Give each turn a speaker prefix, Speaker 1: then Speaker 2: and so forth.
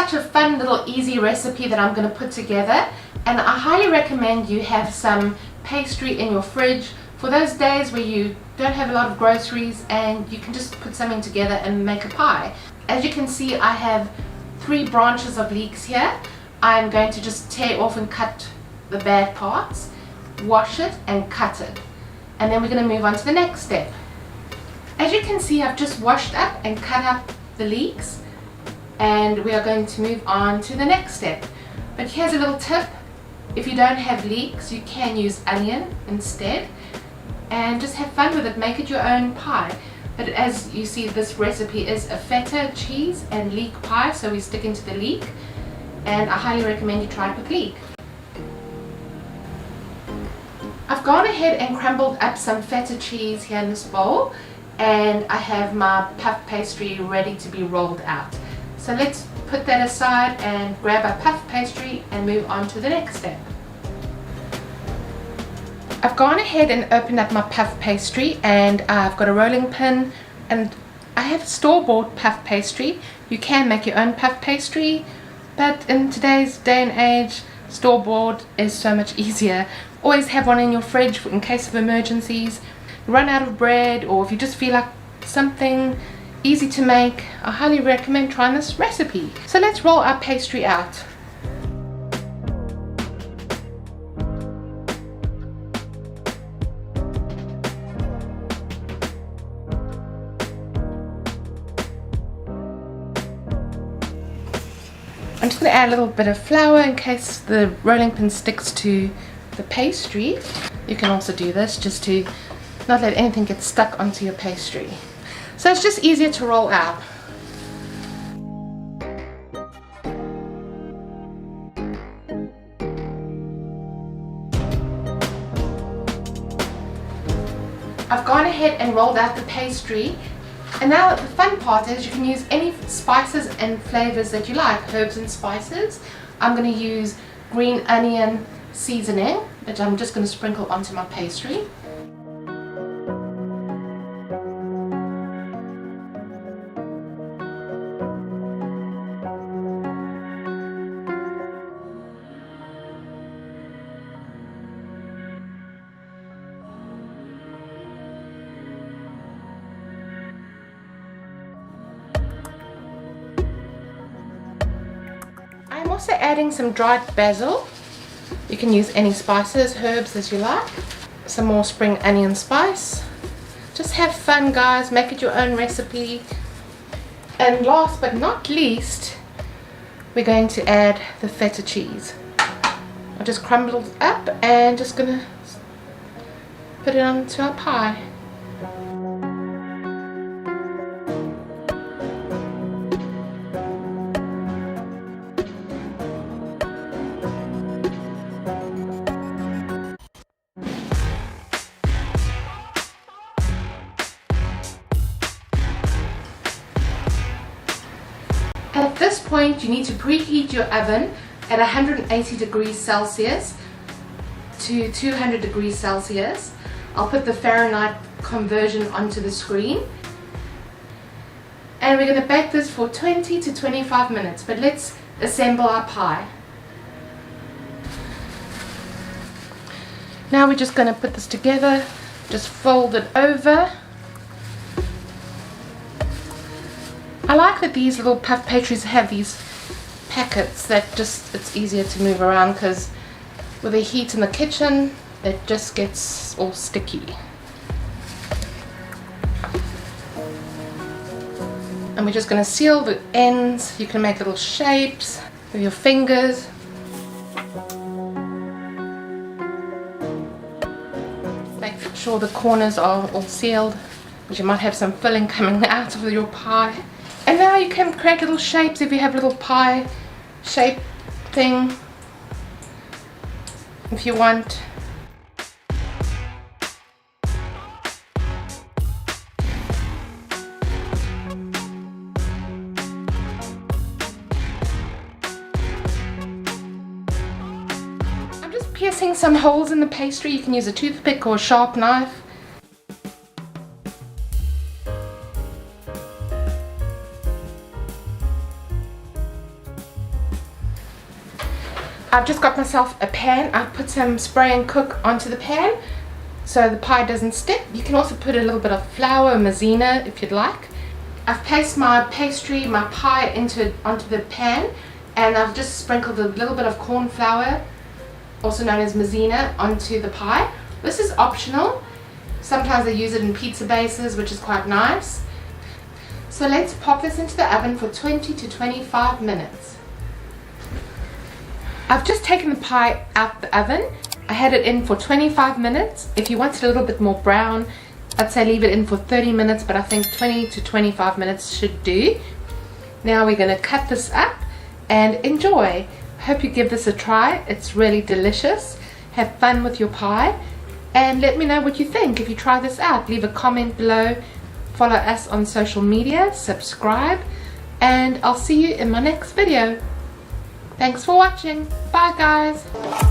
Speaker 1: such a fun little easy recipe that I'm going to put together, and I highly recommend you have some pastry in your fridge for those days where you don't have a lot of groceries and you can just put something together and make a pie. As you can see, I have 3 branches of leeks here. I'm going to just tear off and cut the bad parts, wash it and cut it, and then we're going to move on to the next step. As you can see, I've just washed up and cut up the leeks, and we are going to move on to the next step. But here's a little tip: if you don't have leeks, you can use onion instead, and just have fun with it. Make it your own pie. But as you see, this recipe is a feta cheese and leek pie, so we stick into the leek, and I highly recommend you try it with leek. I've gone ahead and crumbled up some feta cheese here in this bowl, and I have my puff pastry ready to be rolled out. So let's put that aside and grab our puff pastry and move on to the next step. I've gone ahead and opened up my puff pastry, and I've got a rolling pin, and I have store-bought puff pastry. You can make your own puff pastry, but in today's day and age, store-bought is so much easier. Always have one in your fridge in case of emergencies. Run out of bread, or if you just feel like something easy to make, I highly recommend trying this recipe. So let's roll our pastry out. I'm just going to add a little bit of flour in case the rolling pin sticks to the pastry. You can also do this just to not let anything get stuck onto your pastry. So it's just easier to roll out. I've gone ahead and rolled out the pastry. And now the fun part is you can use any spices and flavors that you like, herbs and spices. I'm going to use green onion seasoning, which I'm just going to sprinkle onto my pastry. I'm also adding some dried basil. You can use any spices, herbs as you like. Some more spring onion spice. Just have fun, guys, make it your own recipe. And last but not least, we're going to add the feta cheese. I just crumbled it up and just gonna put it onto our pie. At this point, you need to preheat your oven at 180 degrees Celsius to 200 degrees Celsius. I'll put the Fahrenheit conversion onto the screen. And we're going to bake this for 20 to 25 minutes, but let's assemble our pie. Now we're just going to put this together, just fold it over. I like that these little puff pastries have these packets that it's easier to move around, because with the heat in the kitchen it just gets all sticky. And we're just going to seal the ends. You can make little shapes with your fingers. Make sure the corners are all sealed, because you might have some filling coming out of your pie. And now you can create little shapes if you have a little pie shape thing, if you want. I'm just piercing some holes in the pastry. You can use a toothpick or a sharp knife. I've just got myself a pan. I've put some spray and cook onto the pan so the pie doesn't stick. You can also put a little bit of flour or maizena if you'd like. I've placed my pastry, my pie onto the pan, and I've just sprinkled a little bit of corn flour, also known as maizena, onto the pie. This is optional. Sometimes they use it in pizza bases, which is quite nice. So let's pop this into the oven for 20 to 25 minutes. I've just taken the pie out the oven. I had it in for 25 minutes. If you want it a little bit more brown, I'd say leave it in for 30 minutes, but I think 20 to 25 minutes should do. Now we're going to cut this up and enjoy. I hope you give this a try. It's really delicious. Have fun with your pie and let me know what you think if you try this out. Leave a comment below. Follow us on social media, subscribe, and I'll see you in my next video. Thanks for watching. Bye guys.